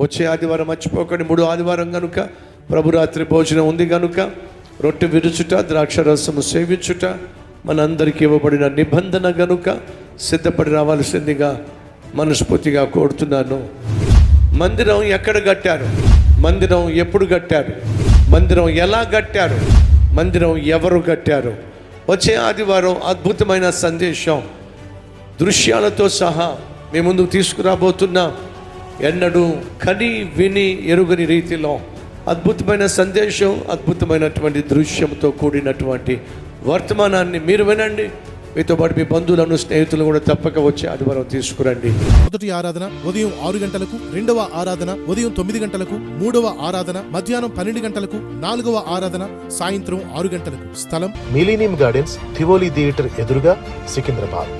వచ్చే ఆదివారం మర్చిపోకండి. 3వ ఆదివారం కనుక ప్రభురాత్రి భోజనం ఉంది కనుక రొట్టె విరుచుట, ద్రాక్షరసము సేవించుట మనందరికీ ఇవ్వబడిన నిబంధన గనుక సిద్ధపడి రావాల్సిందిగా మనస్ఫూర్తిగా కోరుతున్నాను. మందిరం ఎక్కడ కట్టారు? మందిరం ఎప్పుడు కట్టారు? మందిరం ఎలా కట్టారు? మందిరం ఎవరు కట్టారు? వచ్చే ఆదివారం అద్భుతమైన సందేశం దృశ్యాలతో సహా మీ ముందుకు తీసుకురాబోతున్నాం. ఎన్నడూ కని విని ఎరుగని రీతిలో అద్భుతమైన సందేశం, అద్భుతమైనటువంటి దృశ్యంతో కూడినటువంటి వర్తమానాన్ని మీరు వినండి. మీతో పాటు మీ బంధువులను, స్నేహితులు కూడా తప్పక వచ్చి ఆదివారం తీసుకురండి. మొదటి ఆరాధన ఉదయం 6 గంటలకు, 2వ ఆరాధన ఉదయం 9 గంటలకు, 3వ ఆరాధన మధ్యాహ్నం 12 గంటలకు, 4వ ఆరాధన సాయంత్రం 6 గంటలకు. స్థలం మిలీనియం గార్డెన్స్, థివోలీ థియేటర్ ఎదురుగా, సికింద్రాబాద్.